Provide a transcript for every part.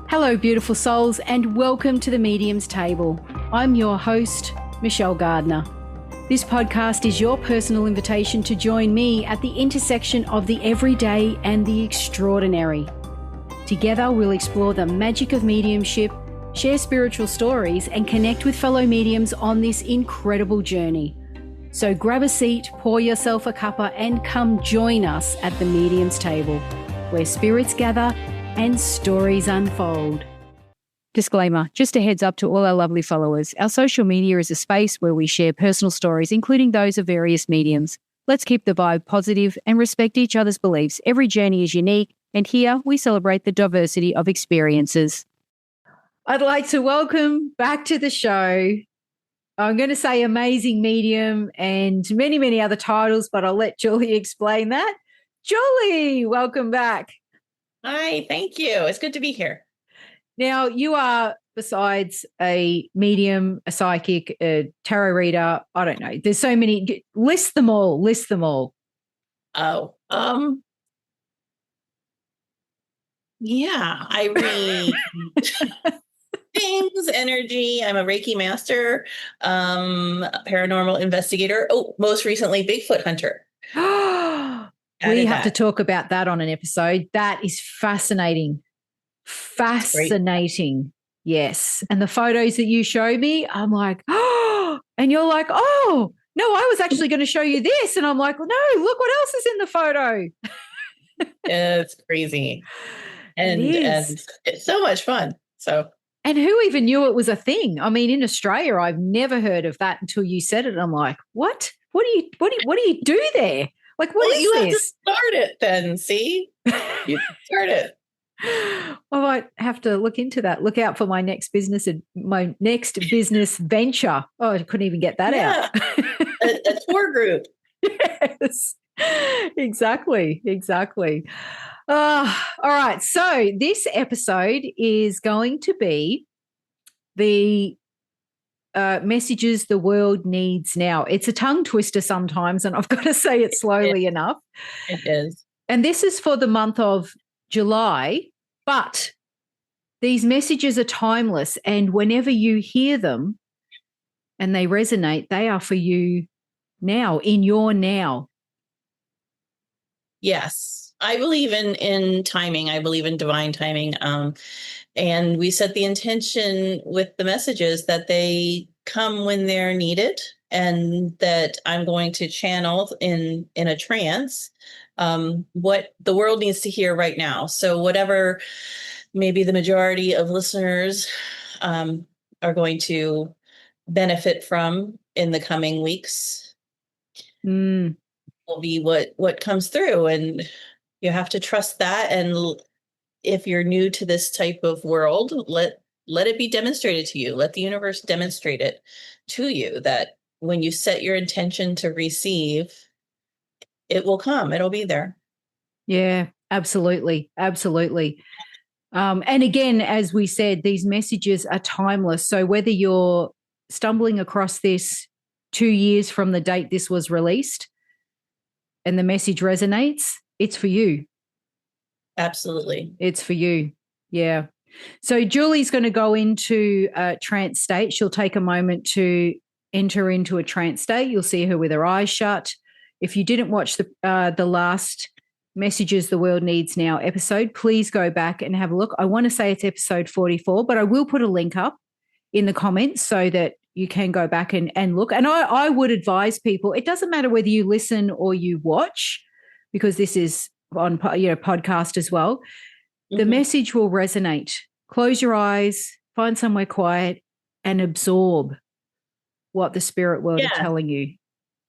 Hello, beautiful souls, and welcome to the Medium's Table. I'm your host, Michelle Gardner. This podcast is your personal invitation to join me at the intersection of the everyday and the extraordinary. Together, we'll explore the magic of mediumship, share spiritual stories, and connect with fellow mediums on this incredible journey. So grab a seat, pour yourself a cuppa, and come join us at the Medium's Table, where spirits gather and stories unfold. Disclaimer, just a heads up to all our lovely followers. Our social media is a space where we share personal stories, including those of various mediums. Let's keep the vibe positive and respect each other's beliefs. Every journey is unique, and here we celebrate the diversity of experiences. I'd like to welcome back to the show, I'm going to say amazing medium and many, many other titles, but I'll let Julie explain that. Julie, welcome back. Hi, thank you. It's good to be here. Now, you are, besides a medium, a psychic, a tarot reader, I don't know. There's so many. List them all. Yeah, I read things, energy. I'm a Reiki master, paranormal investigator. Oh, most recently, Bigfoot hunter. We have to talk about that on an episode. That is fascinating. Fascinating. Yes. And the photos that you show me, I'm like, oh, and you're like, oh, no, I was actually going to show you this. And I'm like, well, no, look what else is in the photo. It's crazy. And it's so much fun. And who even knew it was a thing? I mean, in Australia, I've never heard of that until you said it. And I'm like, what? What do you do there? Like, what is you this? have to start it then, see? You start it. I might have to look into that. Look out for my next business venture. Oh, I couldn't even get that out. a tour group. Yes, exactly. All right. So this episode is going to be the messages the world needs now. It's a tongue twister sometimes, and I've got to say it slowly enough. It is. And this is for the month of July, but these messages are timeless, and whenever you hear them and they resonate, they are for you now, in your now. Yes. I believe in timing. I believe in divine timing. And we set the intention with the messages that they come when they're needed, and that I'm going to channel in a trance what the world needs to hear right now. So whatever maybe the majority of listeners are going to benefit from in the coming weeks will be what comes through. And you have to trust that. And if you're new to this type of world, let it be demonstrated to you. Let the universe demonstrate it to you, that when you set your intention to receive, it will come. It'll be there. Yeah, absolutely. And again, as we said, these messages are timeless. So whether you're stumbling across this 2 years from the date this was released and the message resonates, it's for you. Absolutely. It's for you. Yeah. So Julie's going to go into a trance state. She'll take a moment to enter into a trance state. You'll see her with her eyes shut. If you didn't watch the last Messages the World Needs Now episode, please go back and have a look. I want to say it's episode 44, but I will put a link up in the comments so that you can go back and look. And I would advise people, it doesn't matter whether you listen or you watch, because this is on podcast as well. The message will resonate. Close your eyes, find somewhere quiet, and absorb what the spirit world are telling you.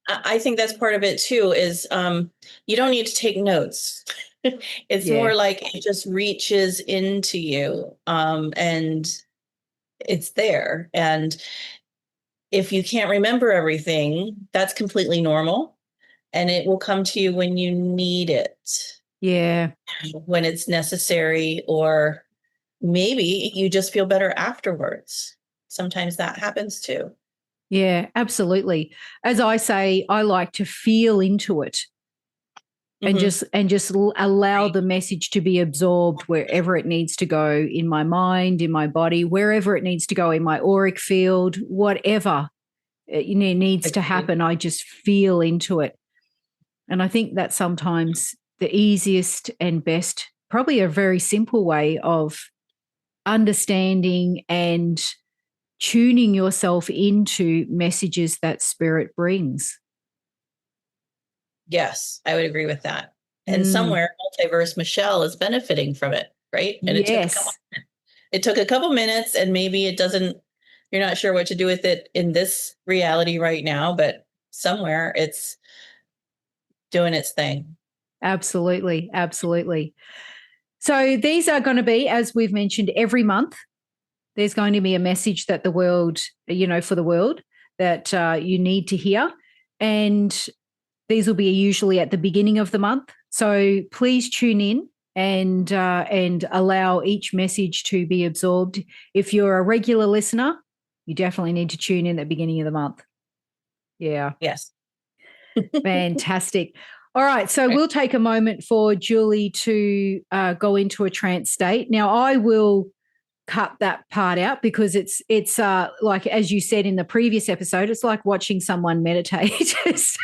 I think that's part of it too, is you don't need to take notes. It's more like it just reaches into you and it's there. And if you can't remember everything, that's completely normal. And it will come to you when you need it. Yeah. When it's necessary, or maybe you just feel better afterwards. Sometimes that happens too. Yeah, absolutely. As I say, I like to feel into it. allow the message to be absorbed wherever it needs to go, in my mind, in my body, wherever it needs to go, in my auric field, whatever needs to happen. I just feel into it. And I think that's sometimes the easiest and best, probably a very simple way of understanding and tuning yourself into messages that spirit brings. Yes, I would agree with that. And somewhere Multiverse Michelle is benefiting from it, right? And it took a couple minutes, and maybe you're not sure what to do with it in this reality right now, but somewhere it's doing its thing. Absolutely. Absolutely. So these are going to be, as we've mentioned, every month. There's going to be a message that the world, for the world that you need to hear. And these will be usually at the beginning of the month. So please tune in and allow each message to be absorbed. If you're a regular listener, you definitely need to tune in at the beginning of the month. Yeah. Yes. Fantastic. All right. So we'll take a moment for Julie to go into a trance state. Now, I will cut that part out because it's like, as you said in the previous episode, it's like watching someone meditate. It's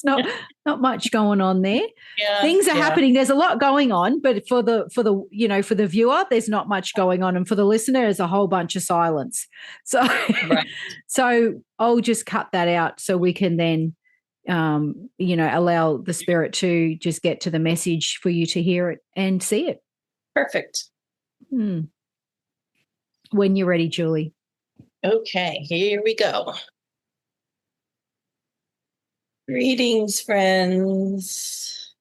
not much going on there. Yeah, things are happening. There's a lot going on, but for the viewer, there's not much going on, and for the listener, there's a whole bunch of silence. So so I'll just cut that out so we can then allow the spirit to just get to the message for you to hear it and see it. Perfect. When you're ready, Julie. Okay, here we go. Greetings, friends.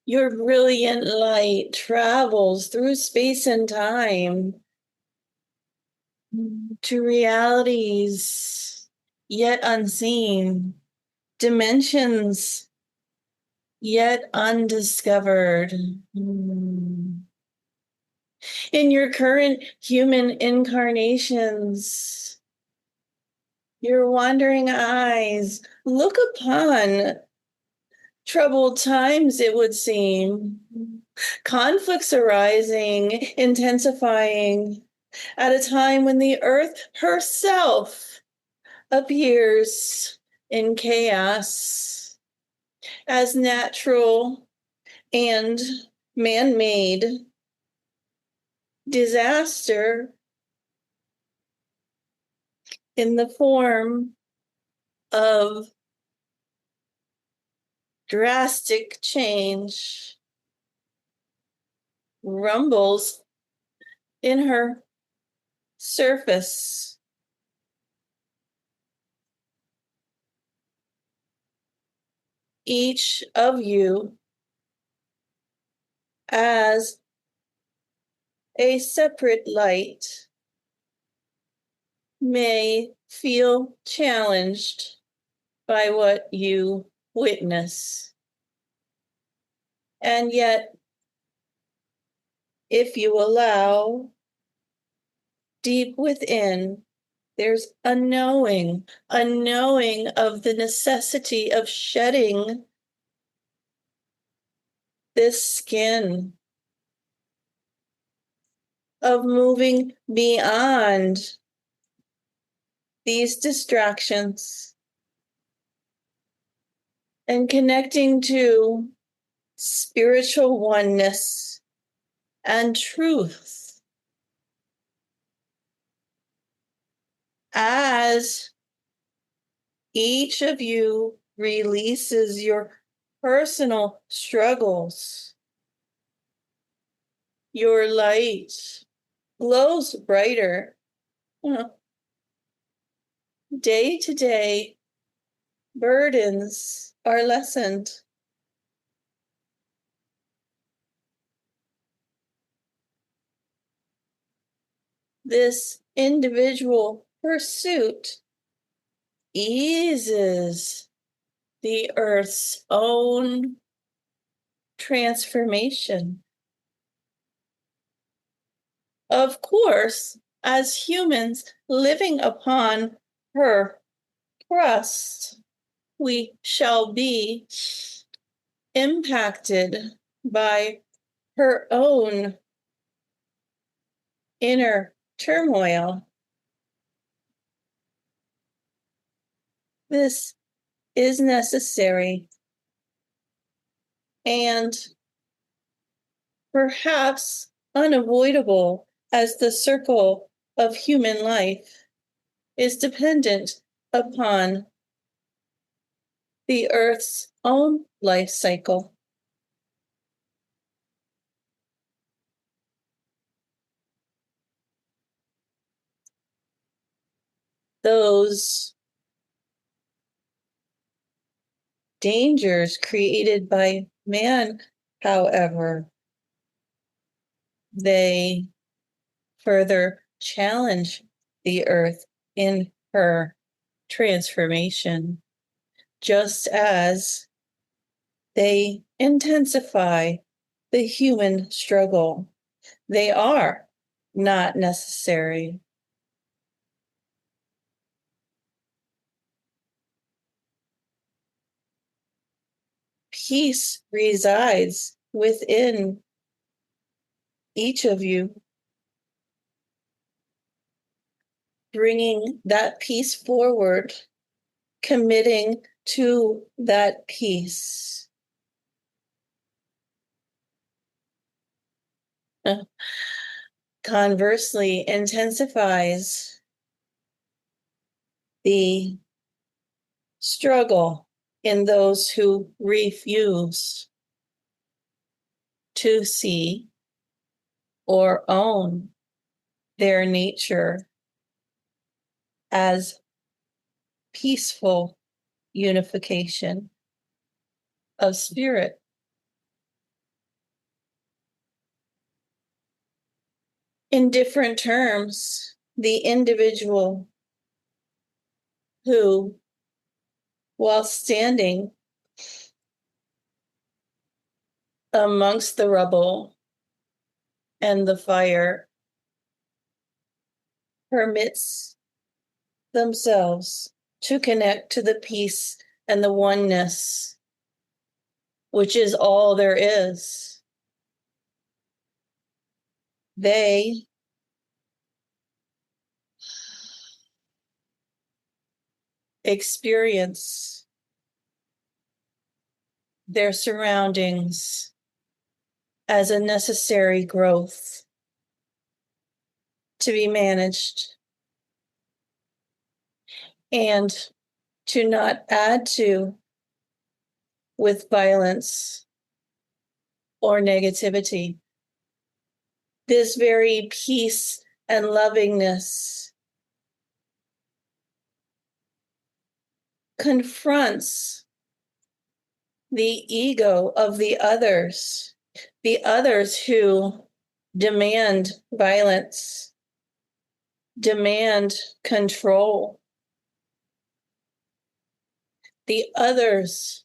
Your brilliant light travels through space and time to realities yet unseen, dimensions yet undiscovered. In your current human incarnations, your wandering eyes look upon troubled times, it would seem. Conflicts arising, intensifying, at a time when the earth herself appears in chaos, as natural and man-made disaster in the form of drastic change rumbles in her surface. Each of you as a separate light may feel challenged by what you witness. And yet, if you allow, deep within, there's a knowing of the necessity of shedding this skin, of moving beyond these distractions and connecting to spiritual oneness and truth. As each of you releases your personal struggles, your light glows brighter. Day to day, burdens are lessened. This individual pursuit eases the earth's own transformation. Of course, as humans living upon her crust, we shall be impacted by her own inner turmoil. This is necessary and perhaps unavoidable, as the circle of human life is dependent upon the Earth's own life cycle. Those dangers created by man, however, they further challenge the Earth in her transformation, just as they intensify the human struggle. They are not necessary. Peace resides within each of you. Bringing that peace forward, committing to that peace. Conversely, intensifies the struggle in those who refuse to see or own their nature as peaceful unification of spirit. In different terms, the individual who, while standing amongst the rubble and the fire, permits themselves to connect to the peace and the oneness, which is all there is. They experience their surroundings as a necessary growth to be managed and to not add to with violence or negativity. This very peace and lovingness confronts the ego of the others who demand violence, demand control, the others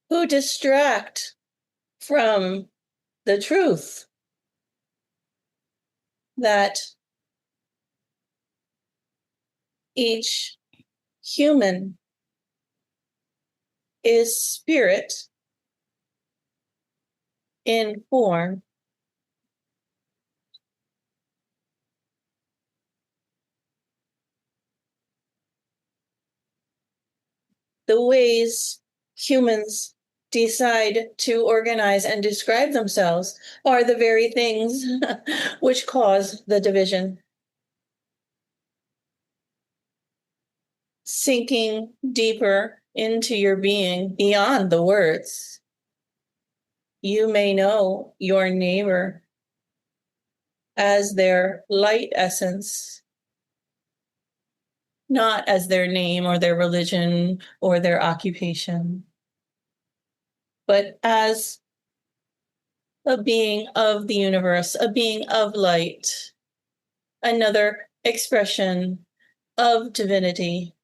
who distract from the truth that each human is spirit in form. The ways humans decide to organize and describe themselves are the very things which cause the division. Sinking deeper into your being beyond the words, you may know your neighbor as their light essence, not as their name or their religion or their occupation, but as a being of the universe, a being of light, another expression of divinity.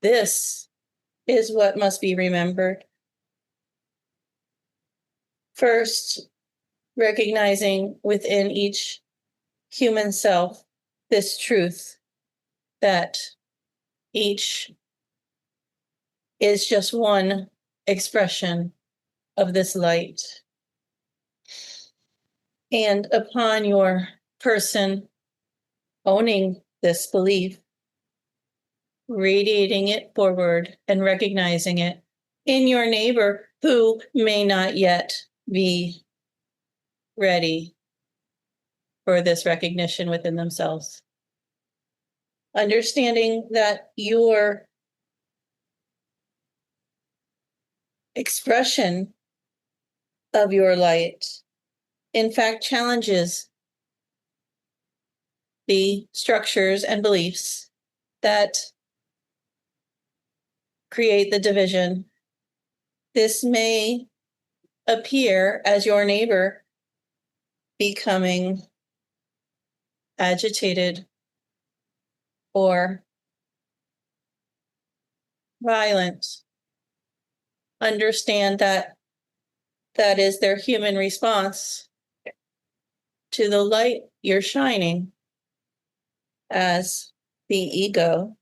This is what must be remembered. First, recognizing within each human self this truth that each is just one expression of this light. And upon your person owning this belief, radiating it forward and recognizing it in your neighbor who may not yet be ready for this recognition within themselves. Understanding that your expression of your light, in fact, challenges the structures and beliefs that create the division. This may appear as your neighbor becoming agitated or violent. Understand that that is their human response to the light you're shining as the ego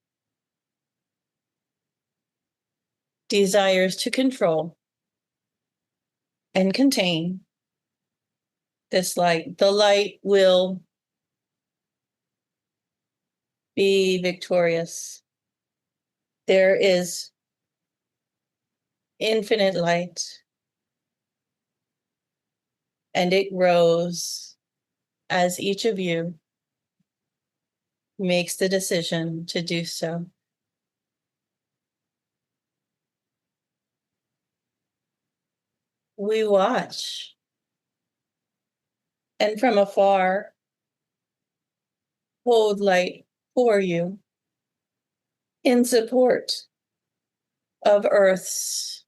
desires to control and contain this light. The light will be victorious. There is infinite light, and it grows as each of you makes the decision to do so. We watch, and from afar, hold light for you in support of Earth's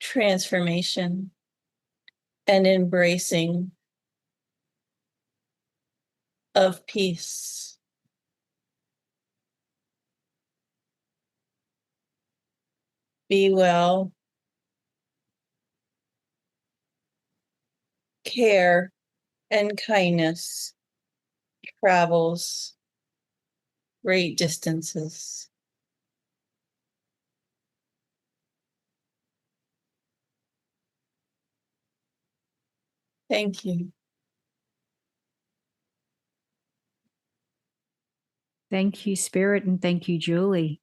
transformation and embracing of peace. Be well. Care and kindness travels great distances. Thank you. Thank you, Spirit, and thank you, Julie.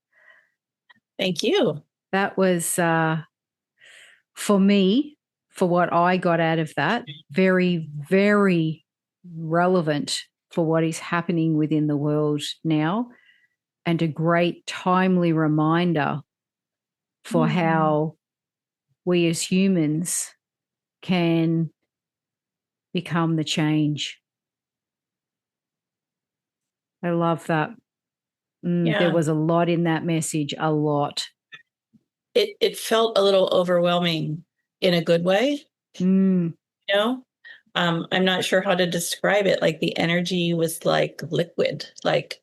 Thank you. That was, for me, for what I got out of that, very, very relevant for what is happening within the world now, and a great timely reminder for how we as humans can become the change. I love that. There was a lot in that message, a lot. It felt a little overwhelming in a good way. You know, I'm not sure how to describe it. Like the energy was like liquid, like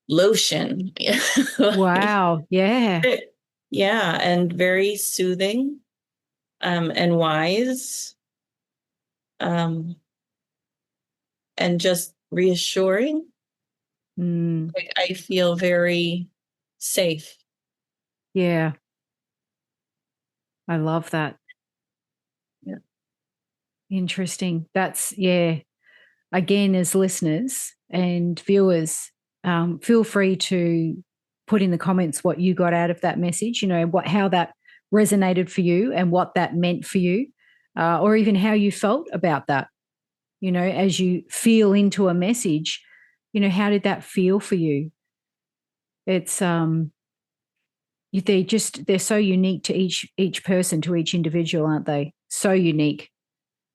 lotion. Like, wow. Yeah. Yeah. And very soothing, and wise, and just reassuring. Like I feel very safe. Yeah. I love that. Yeah. Interesting. That's, yeah. Again, as listeners and viewers, feel free to put in the comments what you got out of that message, you know, how that resonated for you and what that meant for you, or even how you felt about that. You know, as you feel into a message, you know, how did that feel for you? It's they're so unique to each person, to each individual, aren't they? So unique.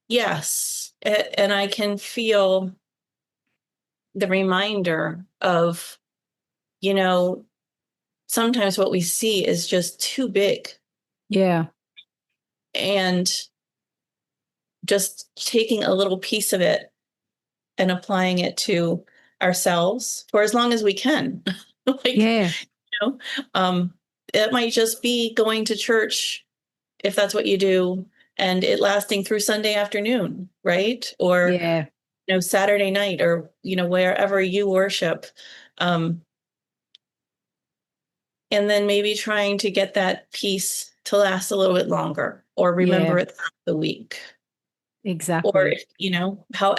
Yes. And I can feel the reminder of, you know, sometimes what we see is just too big. Yeah. And just taking a little piece of it and applying it to ourselves for as long as we can. Like, yeah. You know, it might just be going to church if that's what you do and it lasting through Sunday afternoon, right? Or, Yeah. Saturday night, or, wherever you worship. And then maybe trying to get that peace to last a little bit longer, or remember Yeah. it throughout the week. Or, Exactly.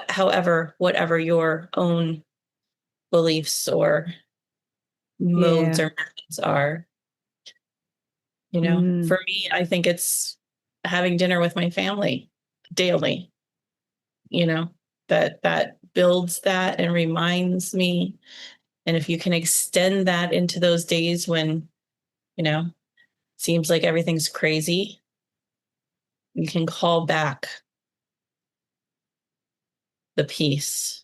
however, whatever your own beliefs or modes Yeah. or methods are. Mm. For me, I think it's having dinner with my family daily, that builds that and reminds me. And if you can extend that into those days when, seems like everything's crazy, you can call back the peace.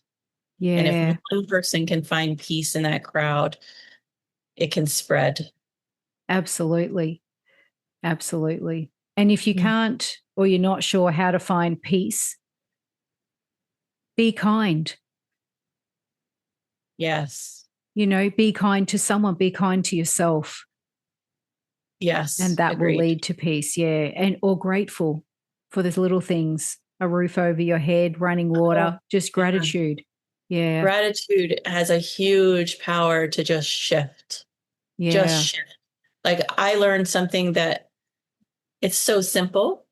And if Yeah. one person can find peace in that crowd, it can spread. Absolutely. Absolutely. And if you Mm. can't, or you're not sure how to find peace, be kind. Yes. Be kind to someone, be kind to yourself, and Yes. that will Agreed. lead to peace. Yeah. And or grateful for those little things, a roof over your head, running water, Oh, just yeah. gratitude. Yeah. Gratitude has a huge power to just shift. Just Yeah. shift. Like, I learned something that it's so simple,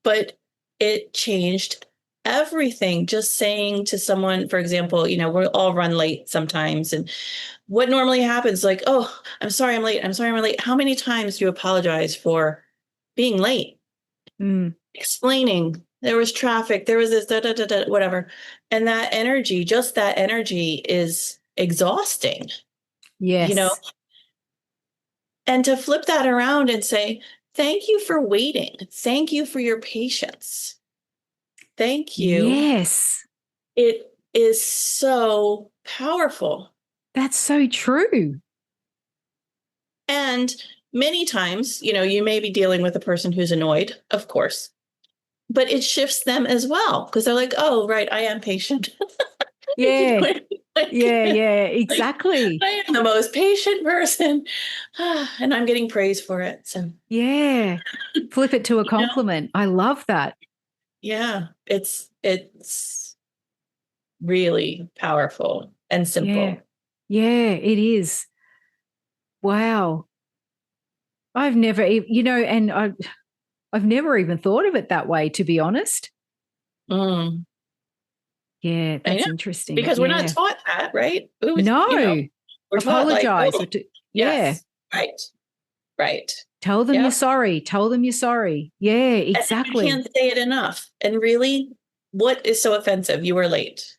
but it changed everything. Just saying to someone, for example, we all run late sometimes. And what normally happens, like, oh, I'm sorry I'm late. I'm sorry I'm late. How many times do you apologize for being late? Mm. Explaining there was traffic, there was this, da, da, da, da, whatever. And that energy, just that energy is exhausting, you know? Yes. And to flip that around and say, thank you for waiting. Thank you for your patience. Thank you. Yes. It is so powerful. That's so true. And many times, you may be dealing with a person who's annoyed, of course, but it shifts them as well, because they're like, oh, right, I am patient. You know Yeah. what I mean? Yeah. Yeah. Like, Exactly. I am the most patient person, and I'm getting praise for it. So, Yeah. Flip it to a you know, compliment. I love that. yeah, it's really powerful and Yeah. simple. Yeah, it is. Wow. I've never, and I've never even thought of it that way, to be honest. Mm, Yeah, I know, that's interesting. because we're not Yeah. taught that, right? It was, No, we're taught like, apologize. oh, Yeah. yes, right, right, Tell them you're yep. sorry. Tell them you're sorry. Yeah, And you exactly. can't say it enough. And really, what is so offensive? You were late.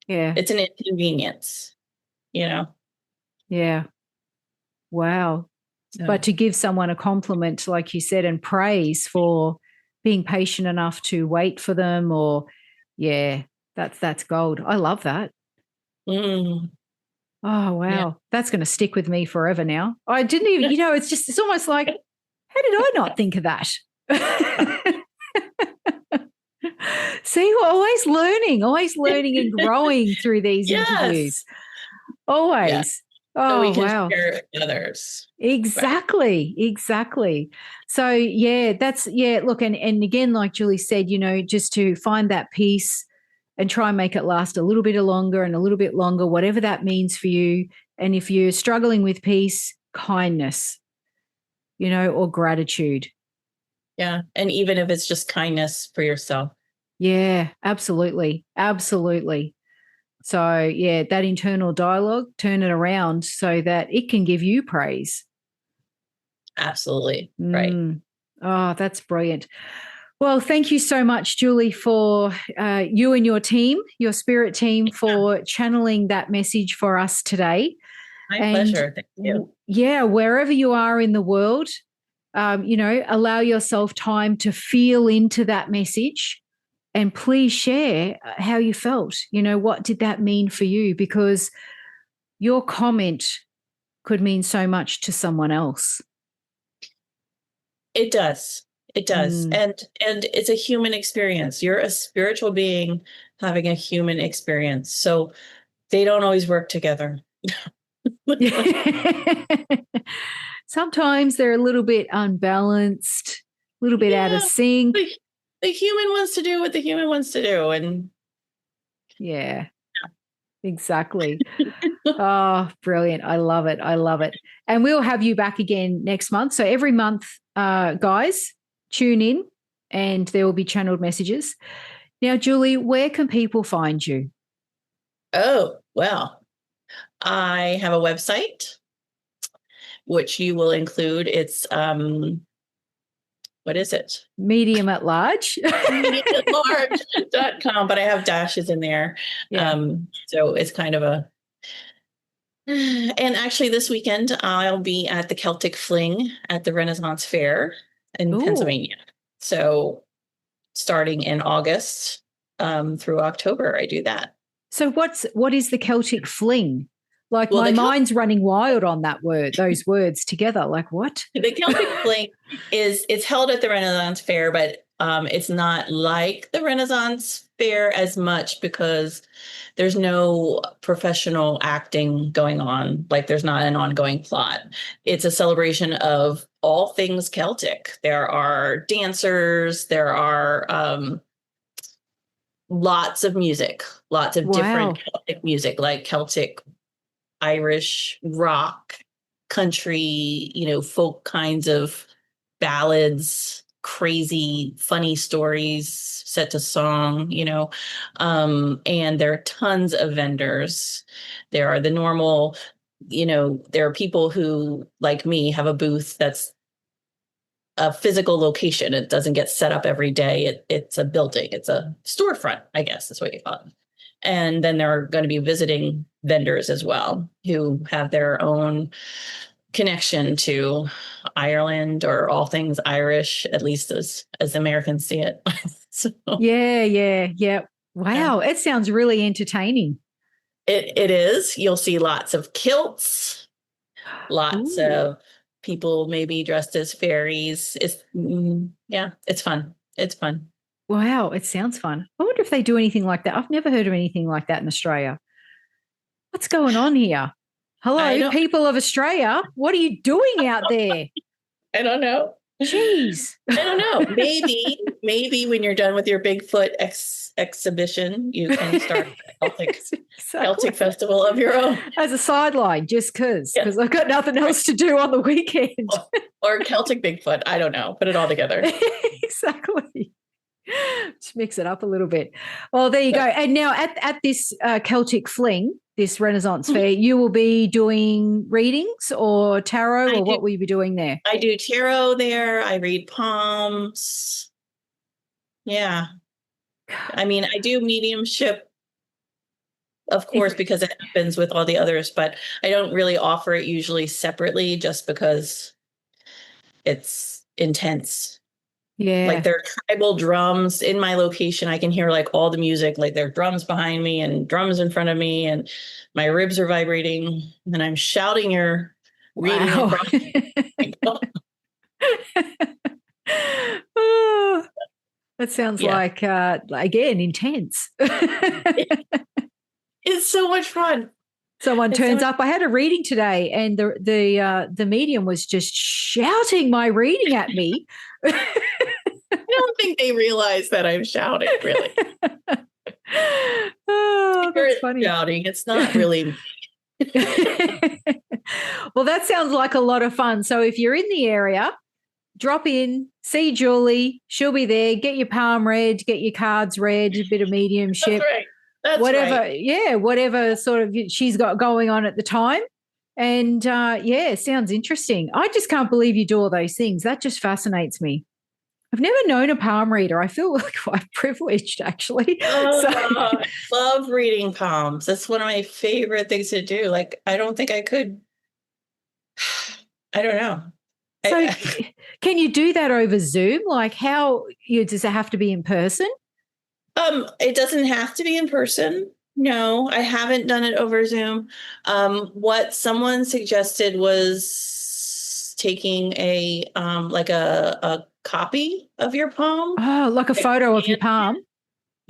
Yeah. It's an inconvenience, you know? Yeah. Wow. But So, to give someone a compliment, like you said, and praise for being patient enough to wait for them, or yeah, that's gold. I love that. mm, Oh yeah. wow. That's going to stick with me forever now. I didn't even, it's almost like, how did I not think of that? See, we're always learning and growing through these interviews. Yes. Yeah. Always. So we Oh can wow. share it with others. Right. Exactly, exactly. So yeah, look, and again, like Julie said, just to find that peace and try and make it last a little bit longer and a little bit longer, whatever that means for you. And if you're struggling with peace, kindness, or gratitude. Yeah. And even if it's just kindness for yourself. Yeah, absolutely. Absolutely. So yeah, that internal dialogue, turn it around so that it can give you praise. Absolutely. Right. Mm. Oh, that's brilliant. Well, thank you so much, Julie, for you and your team, your spirit team, Yeah. for channeling that message for us today. My And pleasure. Thank you. yeah, wherever you are in the world, allow yourself time to feel into that message, and please share how you felt. What did that mean for you? Because your comment could mean so much to someone else. It does. It does. Mm. And it's a human experience. You're a spiritual being having a human experience. So they don't always work together. Sometimes they're a little bit unbalanced. a little bit out of Yeah. sync. The human wants to do what the human wants to do. And Yeah, exactly. Oh, brilliant. I love it. I love it. And we'll have you back again next month. So every month, guys, tune in and there will be channeled messages. Now, Julie, where can people find you? oh, well, I have a website, which you will include. It's what is it? Medium at large. Mediumatlarge.com, but I have dashes in there. Yeah. So it's kind of a and actually this weekend I'll be at the Celtic Fling at the Renaissance Fair in Ooh. Pennsylvania. So starting in August through October, I do that. So what is the Celtic Fling? Like, Well, my mind's running wild on that word, those words together. Like, what? The Celtic Fling it's held at the Renaissance Fair, but it's not like the Renaissance Fair as much because there's no professional acting going on. Like, there's not an ongoing plot. It's a celebration of all things Celtic. There are dancers. There are lots of music, lots of different Celtic music, like Celtic, Irish, rock, country, folk kinds of ballads, crazy, funny stories set to song, and there are tons of vendors. There are the normal, there are people who, like me, have a booth that's a physical location. It doesn't get set up every day. It's a building. It's a storefront, I guess is what you call it. And then there are going to be visiting vendors as well who have their own connection to Ireland or all things Irish, at least as Americans see it. So, Yeah. Wow. It sounds really entertaining. It is. You'll see lots of kilts, lots of people maybe dressed as fairies. It's fun. It's fun. Wow, it sounds fun. I wonder if they do anything like that. I've never heard of anything like that in Australia. What's going on here? Hello, people of Australia. What are you doing out there? I don't know. Jeez. I don't know. Maybe when you're done with your Bigfoot exhibition, you can start a Celtic festival of your own. As a sideline, just because I've got nothing else to do on the weekend. Or Celtic Bigfoot. I don't know. Put it all together. Exactly. Just mix it up a little bit. Well, there you go. And now at this Celtic Fling, this Renaissance Fair, you will be doing readings or tarot, what will you be doing there? I do tarot there. I read palms. Yeah. I mean, I do mediumship, of course, because it happens with all the others, but I don't really offer it usually separately just because it's intense. Yeah. Like, there are tribal drums in my location. I can hear like all the music, like there are drums behind me and drums in front of me, and my ribs are vibrating and I'm shouting your reading across. Oh, that sounds like, again, intense. It's so much fun. Someone turns up. I had a reading today, and the medium was just shouting my reading at me. I don't think they realize that I'm shouting, really. Oh, that's funny. Shouting. It's not really. Well, that sounds like a lot of fun. So if you're in the area, drop in, see Julie. She'll be there. Get your palm read, get your cards read, a bit of mediumship. That's right. That's whatever, right. Yeah, whatever sort of she's got going on at the time. And sounds interesting. I just can't believe you do all those things. That just fascinates me. I've never known a palm reader. I feel like quite privileged, actually. I love reading palms. That's one of my favorite things to do. Like, I don't think I could. I don't know. So can you do that over Zoom? Like, how does it have to be in person? It doesn't have to be in person. No, I haven't done it over Zoom. What someone suggested was taking a copy of your palm. Oh, like a photo of your palm.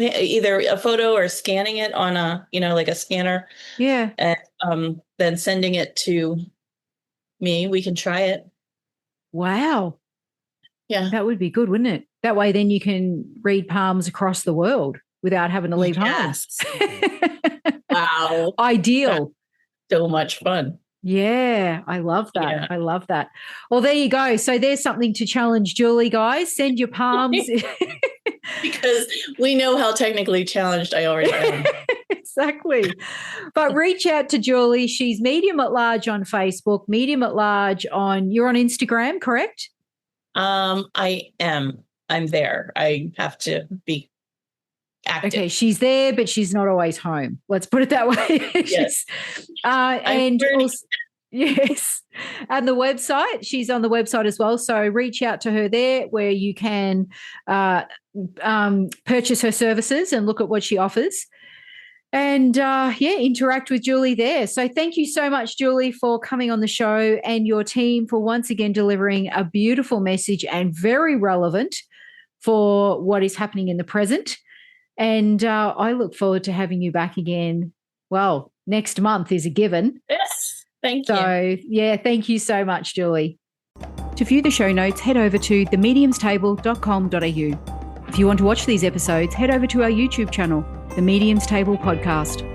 Either a photo or scanning it on like a scanner. Yeah. And then sending it to me. We can try it. Wow. Yeah. That would be good, wouldn't it? That way then you can read palms across the world without having to leave home. Wow. Ideal. That's so much fun. Yeah, I love that. Yeah. I love that. Well, there you go. So there's something to challenge Julie, guys. Send your palms. Because we know how technically challenged I already am. Exactly. But reach out to Julie. She's Medium at Large on Facebook, Medium at Large you're on Instagram, correct? I am. I'm there. I have to be active. Okay, she's there, but she's not always home. Let's put it that way. Yes. And also, yes. And the website, she's on the website as well. So reach out to her there where you can purchase her services and look at what she offers. And interact with Julie there. So thank you so much, Julie, for coming on the show, and your team for once again delivering a beautiful message and very relevant for what is happening in the present. And I look forward to having you back again. Well, next month is a given. Yes, thank you. So, thank you so much, Julie. To view the show notes, head over to themediumstable.com.au. If you want to watch these episodes, head over to our YouTube channel, The Medium's Table Podcast.